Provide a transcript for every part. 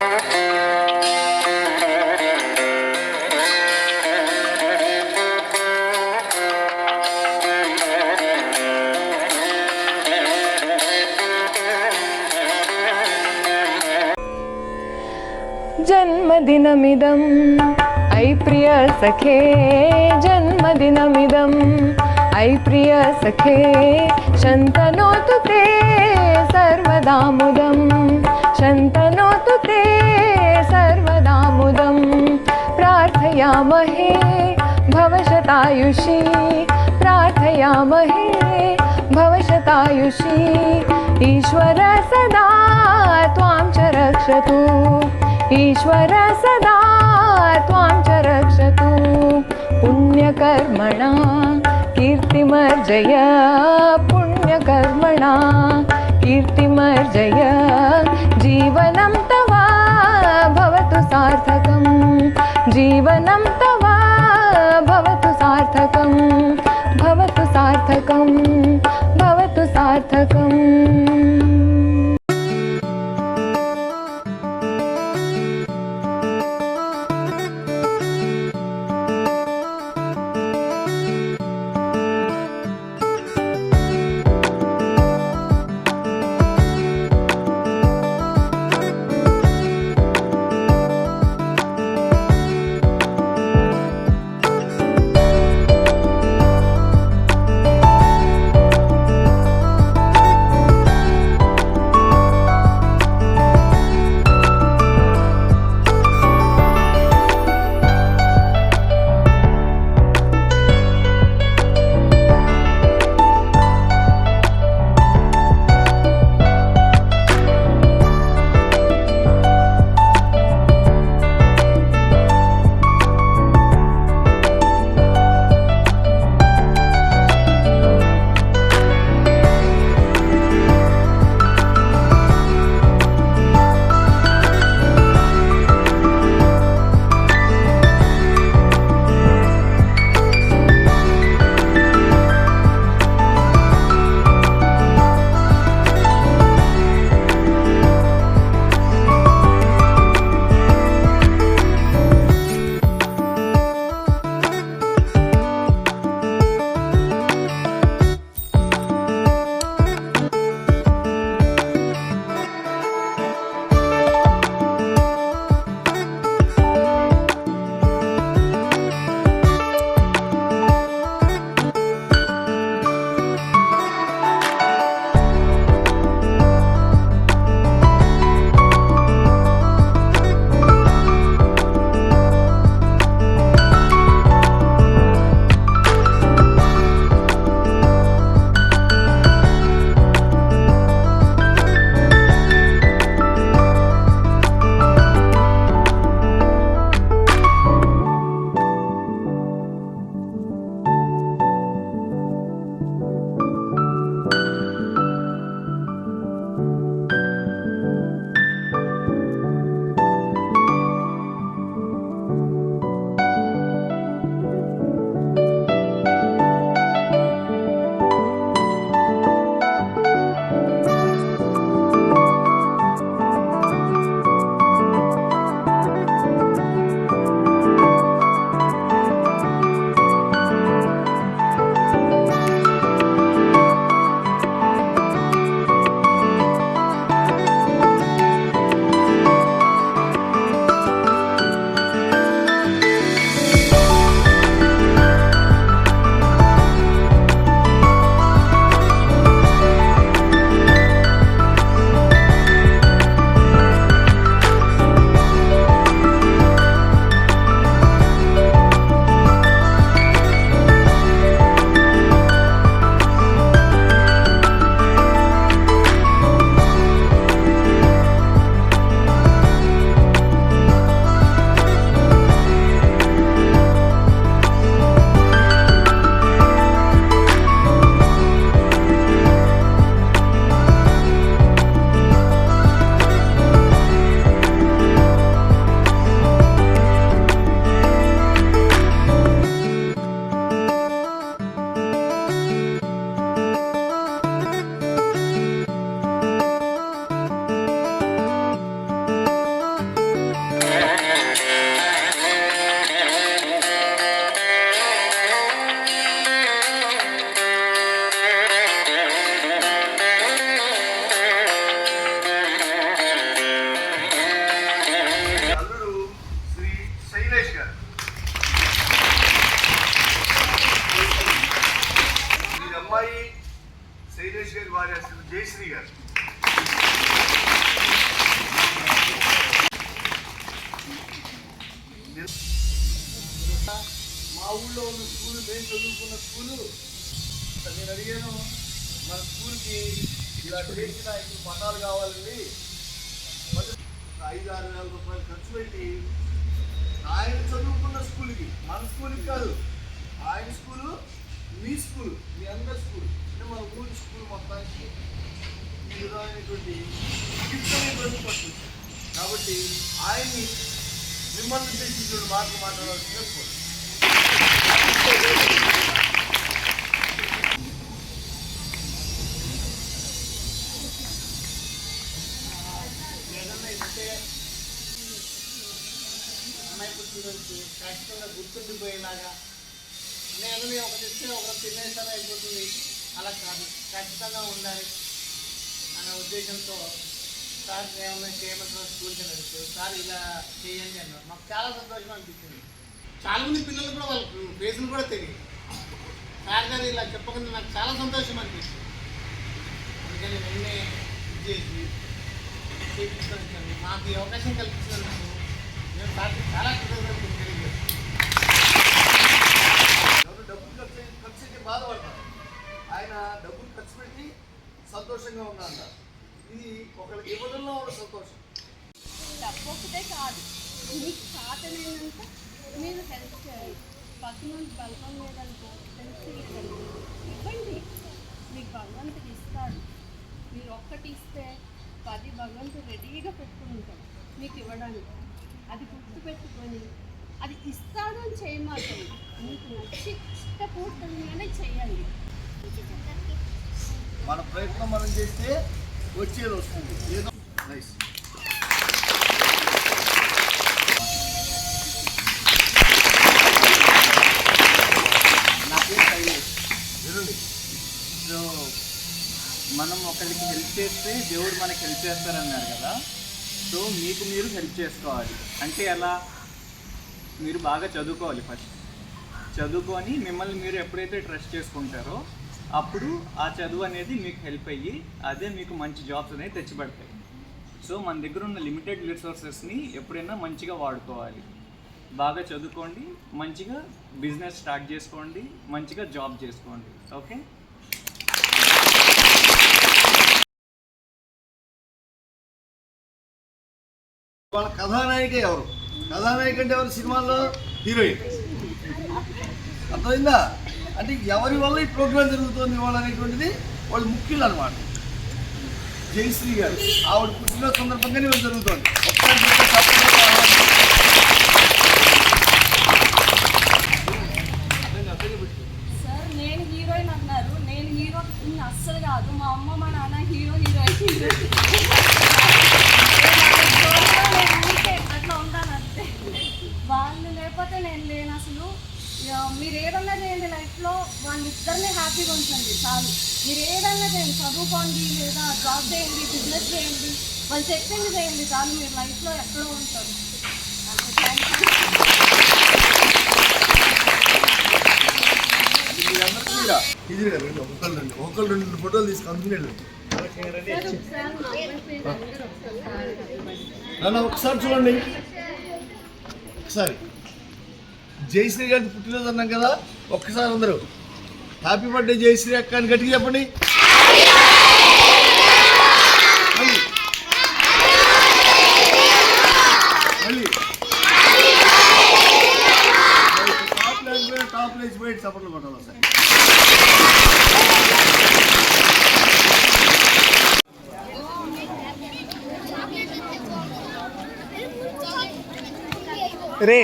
जन्मदिनमिदं ऐ प्रिय सखे, जन्मदिनमिदं ऐ प्रिय सखे, शन्तनोतु ते सर्वदा मुदं, शन्तनोतु ते सर्वदा मुदं। प्रार्थयामहे भवशतायुषी, प्रार्थयामहे भवशतायुषी। ईश्वर सदा त्वां च रक्षतु, ईश्वर सदा त्वां च रक्षतु। पुण्यकर्मणा कीर्तिमर्जय, पुण्यकर्मणा कीर्तिमर्जय। जीवनं तव भवतु सार्थकं, जीवनं तव भवतु सार्थकं, भवतु सार्थकं, भवतु सार्थकम्। ఊళ్ళో ఉన్న స్కూల్ మేము చదువుకున్న స్కూలు నేను అడిగాను మన స్కూల్కి ఇలా చేసిన ఇప్పుడు పట్టాలు కావాలండి 5-6 వేల రూపాయలు ఖర్చు పెట్టి ఆయన చదువుకున్న స్కూల్కి మన స్కూల్కి కాదు ఆయన స్కూలు మీ స్కూల్ మీ అందరి స్కూల్ అంటే మన ఊరి స్కూల్ మొత్తానికి ఈ విధమైనటువంటి గిఫ్ట్ అనేది పడుతుంది కాబట్టి ఆయన్ని మిమ్మల్ని ఉద్దేశించిన మాటలు మాట్లాడాల్సిందే కోరు అమ్మాయి పుట్టినరోజు ఖచ్చితంగా గుర్తుండిపోయేలాగా నేను ఒకటి ఇస్తే ఒకరు తినేసారి అయిపోతుంది అలా కాదు ఖచ్చితంగా ఉండాలి అనే ఉద్దేశంతో సార్ ఏమన్నా చేయమంటున్న స్కూల్కి నడుస్తూ సార్ ఇలా చేయండి అన్నారు మాకు చాలా సంతోషం అనిపించింది చాలా మంది పిల్లలు కూడా వాళ్ళకు ఫేసులు కూడా తెలియదు సార్ గారు ఇలా చెప్పకుండా నాకు చాలా సంతోషం అనిపించింది అందుకని నిన్నే ఇది చేసి చేయించుకొని మాకు ఈ అవకాశం కల్పించినందుకు నేను సార్కి చాలా కృతజ్ఞతలు తెలియజేస్తాను డబ్బులు ఖర్చు అయితే బాధపడతారు ఆయన డబ్బులు ఖర్చు పెట్టి సంతోషంగా ఉన్నాడు ఇది ఒకరికి ఇవ్వడంలో ఉన్న సంతోషం డబ్బు ఒకటే కాదు మీకు సాధనైనంత మీరు హెల్ప్ చేయాలి పక్కన బలపం లేదనుకో హెల్ప్ చేయగలరు ఇవ్వండి మీకు భగవంతుడు ఇస్తాడు మీరు ఒక్కటి ఇస్తే 10 భగవంతుడు రెడీగా పెట్టుకుని ఉంటాడు మీకు ఇవ్వడానికి అది గుర్తుపెట్టుకొని అది ఇస్తాడు అని చేయమాకండి మీకు నచ్చి ఇష్టపూర్తంగానే చేయండి మన ప్రయత్నం మనం చేస్తే వచ్చేది వస్తుంది ఏదో నైస్ సో మనం ఒకరికి హెల్ప్ చేస్తే దేవుడు మనకి హెల్ప్ చేస్తారన్నారు కదా సో మీకు మీరు హెల్ప్ చేసుకోవాలి అంటే ఎలా మీరు బాగా చదువుకోవాలి ఫస్ట్ చదువుకొని మిమ్మల్ని మీరు ఎప్పుడైతే ట్రస్ట్ చేసుకుంటారో అప్పుడు ఆ చదువు అనేది మీకు హెల్ప్ అయ్యి అదే మీకు మంచి జాబ్స్ అనేవి తెచ్చిపెడతాయి సో మన దగ్గర ఉన్న లిమిటెడ్ రిసోర్సెస్ని ఎప్పుడైనా మంచిగా వాడుకోవాలి బాగా చదువుకోండి మంచిగా బిజినెస్ స్టార్ట్ చేసుకోండి మంచిగా జాబ్ చేసుకోండి ఓకే వాళ్ళ కథానాయిక ఎవరు కథానాయిక అంటే ఎవరు సినిమాల్లో హీరోయిన్ అర్థమైందా అంటే ఎవరి వల్ల ఈ ప్రోగ్రాం జరుగుతుంది వాళ్ళు అనేటువంటిది వాళ్ళు ముఖ్యులు అనమాట జయశ్రీ గారు ఆవిడ పుట్టిన సందర్భంగానే ఇవి జరుగుతుంది సార్ నేను హీరోయిన్ అన్నారు నేను హీరో అస్సలు కాదు మా అమ్మ మా నాన్న హీరోయిన్ అట్లా ఉంటాను అంతే వాళ్ళు లేకపోతే నేను లేను అసలు మీరు ఏదన్నా చేయండి లైఫ్లో వాళ్ళిద్దరిని హ్యాపీగా ఉంచండి చాలు మీరు ఏదన్నా చేయండి చదువుకోండి లేదా జాబ్ చేయండి బిజినెస్ చేయండి వాళ్ళు చెప్పింది చేయండి చాలు మీరు లైఫ్లో ఎక్కడో ఉంటారు ఒకళ్ళు 2 ఫోటోలు తీసుకొని నన్ను ఒకసారి చూడండి ఒకసారి జయశ్రీ గారి పుట్టినరోజు అన్నాం కదా ఒక్కసారి అందరూ హ్యాపీ బర్త్డే జయశ్రీ అక్క అని గట్టిగా చెప్పండి మళ్ళీ టాప్ లైన్స్ బయట సపోర్ట్లు కొట్టాలి సార్ రే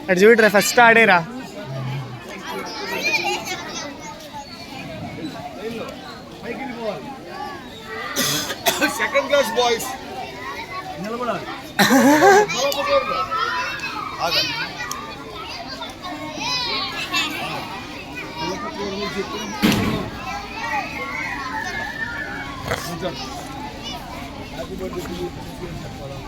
అటు చూడరా ఫస్ట్ ఆడేరా సెకండ్ క్లాస్ బాయ్స్ నిలబడాలి హ్యాపీ బర్త్డే చెప్పాలి